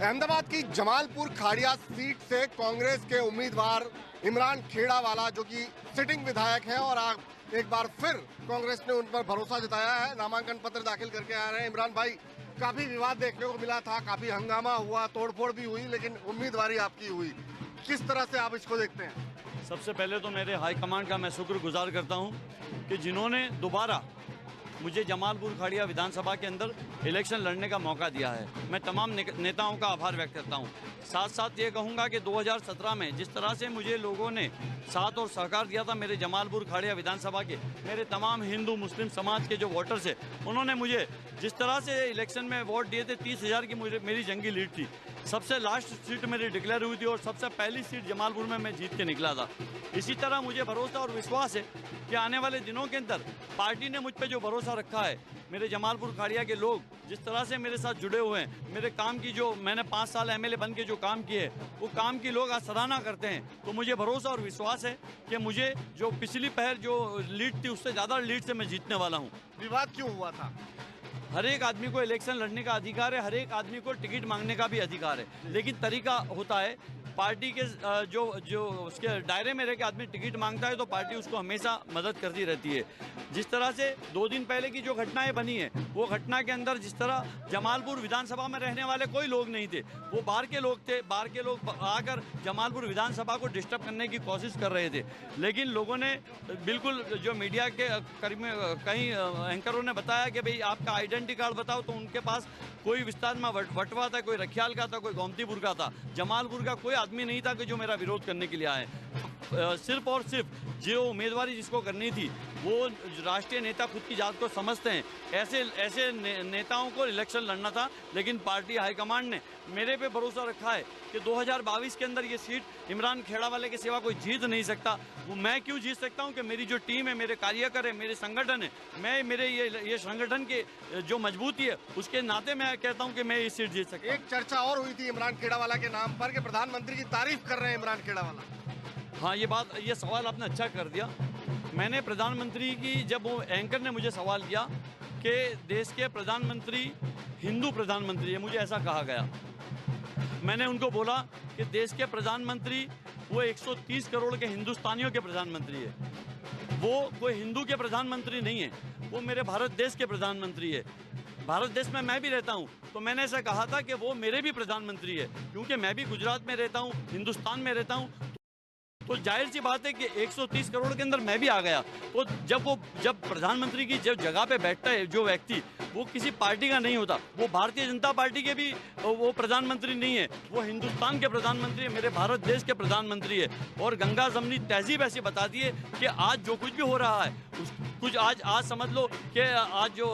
अहमदाबाद की जमालपुर खाड़िया सीट से कांग्रेस के उम्मीदवार इमरान खेड़ावाला जो कि सिटिंग विधायक हैं और एक बार फिर कांग्रेस ने उन पर भरोसा जताया है, नामांकन पत्र दाखिल करके आ रहे हैं। इमरान भाई, काफी विवाद देखने को मिला था, काफी हंगामा हुआ, तोड़फोड़ भी हुई, लेकिन उम्मीदवारी आपकी हुई। किस तरह से आप इसको देखते हैं? सबसे पहले तो मेरे हाईकमान का मैं शुक्रगुजार करता हूं कि जिन्होंने दोबारा मुझे जमालपुर खाड़िया विधानसभा के अंदर इलेक्शन लड़ने का मौका दिया है। मैं तमाम नेताओं का आभार व्यक्त करता हूं। साथ साथ ये कहूंगा कि 2017 में जिस तरह से मुझे लोगों ने साथ और सहकार दिया था, मेरे जमालपुर खाड़िया विधानसभा के मेरे तमाम हिंदू मुस्लिम समाज के जो वोटर्स है, उन्होंने मुझे जिस तरह से इलेक्शन में वोट दिए थे, 30,000 की मेरी जंगी लीड थी। सबसे लास्ट सीट मेरी डिक्लेयर हुई थी और सबसे पहली सीट जमालपुर में मैं जीत के निकला था। इसी तरह मुझे भरोसा और विश्वास है कि आने वाले दिनों के अंदर पार्टी ने मुझ पर जो भरोसा रखा है, मेरे जमालपुर खाड़िया के लोग जिस तरह से मेरे साथ जुड़े हुए हैं, मेरे काम की जो मैंने 5 साल एमएलए बन के जो काम किए, वो काम की लोग आज सराहना करते हैं। तो मुझे भरोसा और विश्वास है कि मुझे जो पिछली पहर जो लीड थी, उससे ज़्यादा लीड से मैं जीतने वाला हूँ। विवाद क्यों हुआ था? हर एक आदमी को इलेक्शन लड़ने का अधिकार है, हर एक आदमी को टिकट मांगने का भी अधिकार है, लेकिन तरीका होता है पार्टी के जो उसके दायरे में रह के आदमी टिकट मांगता है तो पार्टी उसको हमेशा मदद करती रहती है। जिस तरह से 2 दिन पहले की जो घटनाएं बनी है, वो घटना के अंदर जिस तरह जमालपुर विधानसभा में रहने वाले कोई लोग नहीं थे, वो बाहर के लोग थे। बाहर के लोग आकर जमालपुर विधानसभा को डिस्टर्ब करने की कोशिश कर रहे थे, लेकिन लोगों ने बिल्कुल जो मीडिया के कई एंकरों ने बताया कि भाई आपका आइडेंटिटी कार्ड बताओ, तो उनके पास कोई विस्तार में वटवा था, कोई रखियाल का था, कोई गोमतीपुर का था। जमालपुर का कोई आदमी नहीं था कि जो मेरा विरोध करने के लिए आए। सिर्फ और सिर्फ जो उम्मीदवारी जिसको करनी थी, वो राष्ट्रीय नेता खुद की जात को समझते हैं, ऐसे नेताओं को इलेक्शन लड़ना था। लेकिन पार्टी हाईकमांड ने मेरे पे भरोसा रखा है कि 2022 के अंदर ये सीट इमरान खेड़ावाले के सिवा कोई जीत नहीं सकता। वो मैं क्यों जीत सकता हूँ कि मेरी जो टीम है, मेरे कार्यकर है, मेरे संगठन है, मेरे ये संगठन के जो मजबूती है, उसके नाते मैं कहता हूँ कि मैं ये सीट जीत सकता हूँ। एक चर्चा और हुई थी इमरान खेड़ावाला के नाम पर कि प्रधानमंत्री की तारीफ कर रहे हैं इमरान खेड़ावाला। हाँ, ये सवाल आपने अच्छा कर दिया। मैंने प्रधानमंत्री की, जब वो एंकर ने मुझे सवाल किया कि देश के प्रधानमंत्री हिंदू प्रधानमंत्री है, मुझे ऐसा कहा गया। मैंने उनको बोला कि देश के प्रधानमंत्री वो 130 करोड़ के हिंदुस्तानियों के प्रधानमंत्री है, वो कोई हिंदू के प्रधानमंत्री नहीं है, वो मेरे भारत देश के प्रधानमंत्री है। भारत देश में मैं भी रहता हूं, तो मैंने ऐसा कहा था कि वो मेरे भी प्रधानमंत्री है, क्योंकि मैं भी गुजरात में रहता हूं, हिंदुस्तान में रहता हूं। तो जाहिर सी बात है कि 130 करोड़ के अंदर मैं भी आ गया। तो जब प्रधानमंत्री की जब जगह पे बैठता है जो व्यक्ति, वो किसी पार्टी का नहीं होता, वो भारतीय जनता पार्टी के भी वो प्रधानमंत्री नहीं है, वो हिंदुस्तान के प्रधानमंत्री है, मेरे भारत देश के प्रधानमंत्री है। और गंगा जमनी तहजीब ऐसी बताती है कि आज जो कुछ भी हो रहा है, कुछ आज समझ लो कि आज जो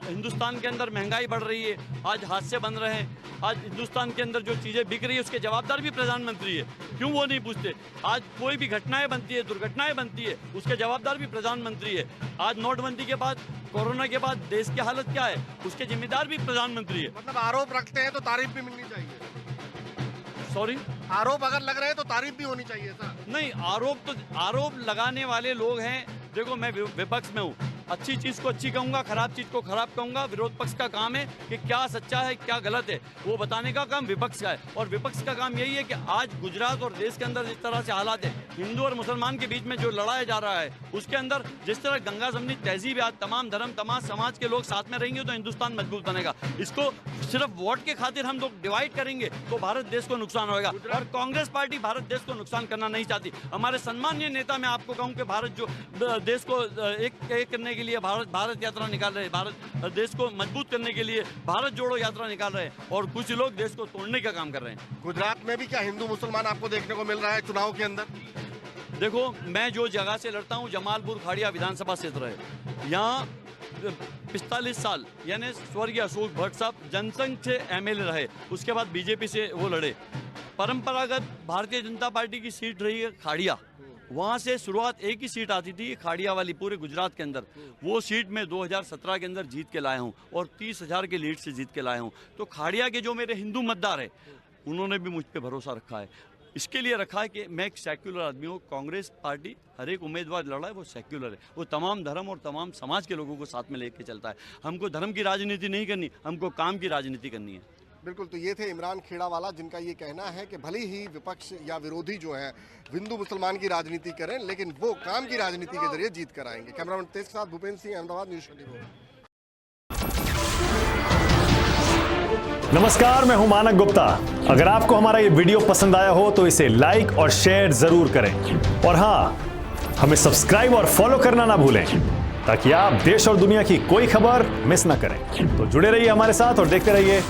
हिंदुस्तान के अंदर महंगाई बढ़ रही है, आज हादसे बन रहे हैं, आज हिंदुस्तान के अंदर जो चीज़ें बिक रही है, उसके जवाबदार भी प्रधानमंत्री है। क्यों वो नहीं पूछते? आज कोई भी घटनाएं बनती है, दुर्घटनाएं बनती है, उसके जवाबदार भी प्रधानमंत्री है। आज नोटबंदी के बाद, कोरोना के बाद देश की हालत क्या है, उसके जिम्मेदार भी प्रधानमंत्री है। मतलब आरोप रखते हैं तो तारीफ भी मिलनी चाहिए। सॉरी, आरोप अगर लग रहे हैं तो तारीफ भी होनी चाहिए सर। नहीं, आरोप लगाने वाले लोग हैं। देखो, मैं विपक्ष में हूँ, अच्छी चीज़ को अच्छी कहूँगा, खराब चीज़ को खराब कहूँगा। विरोध पक्ष का काम है कि क्या सच्चा है, क्या गलत है, वो बताने का काम विपक्ष का है। और विपक्ष का काम यही है कि आज गुजरात और देश के अंदर जिस तरह से हालात है, हिंदू और मुसलमान के बीच में जो लड़ाया जा रहा है, उसके अंदर जिस तरह गंगा जमनी तहजीब है, आज तमाम धर्म, तमाम समाज के लोग साथ में रहेंगे तो हिंदुस्तान मजबूत बनेगा। इसको सिर्फ वोट के खातिर हम लोग डिवाइड करेंगे तो भारत देश को नुकसान होगा। और कांग्रेस पार्टी भारत देश को नुकसान करना नहीं चाहती। हमारे सम्मानीय नेता, मैं आपको कहूँ कि भारत जो देश को एक करने के लिए भारत यात्रा निकाल रहे हैं, भारत देश को मजबूत करने के लिए भारत जोड़ो यात्रा निकाल रहे हैं, और कुछ लोग देश को तोड़ने का काम कर रहे हैं। गुजरात में भी क्या हिंदू मुसलमान आपको देखने को मिल रहा है चुनाव के अंदर? देखो, मैं जो जगह से लड़ता हूँ, जमालपुर खाड़िया विधानसभा क्षेत्र है, यहाँ 45 साल यानी स्वर्गीय अशोक भट्ट साहब जनसंघ से एमएलए रहे, उसके बाद बीजेपी से वो लड़े। परंपरागत भारतीय जनता पार्टी की सीट रही है खाड़िया, वहाँ से शुरुआत एक ही सीट आती थी खाड़िया वाली पूरे गुजरात के अंदर। वो सीट में 2017 के अंदर जीत के लाया हूँ और 30,000 के लीड से जीत के लाया हूँ। तो खाड़िया के जो मेरे हिंदू मतदार है, उन्होंने भी मुझ पर भरोसा रखा है। इसके लिए रखा है कि मैं एक सेक्युलर आदमी हूँ। कांग्रेस पार्टी हर एक उम्मीदवार लड़ा है, वो सेक्युलर है, वो तमाम धर्म और तमाम समाज के लोगों को साथ में लेके चलता है। हमको धर्म की राजनीति नहीं करनी, हमको काम की राजनीति करनी है। बिल्कुल, तो ये थे इमरान खेड़ावाला, जिनका ये कहना है कि भले ही विपक्ष या विरोधी जो है हिंदू मुसलमान की राजनीति करें, लेकिन वो काम की राजनीति के जरिए जीत कर आएंगे। कैमरामैन तेज के साथ भूपेंद्र सिंह, अहमदाबाद, न्यूज़ 24। नमस्कार, मैं हूं मानक गुप्ता। अगर आपको हमारा ये वीडियो पसंद आया हो तो इसे लाइक और शेयर जरूर करें, और हां, हमें सब्सक्राइब और फॉलो करना ना भूलें ताकि आप देश और दुनिया की कोई खबर मिस ना करें। तो जुड़े रहिए हमारे साथ और देखते रहिए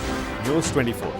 न्यूज़ 24।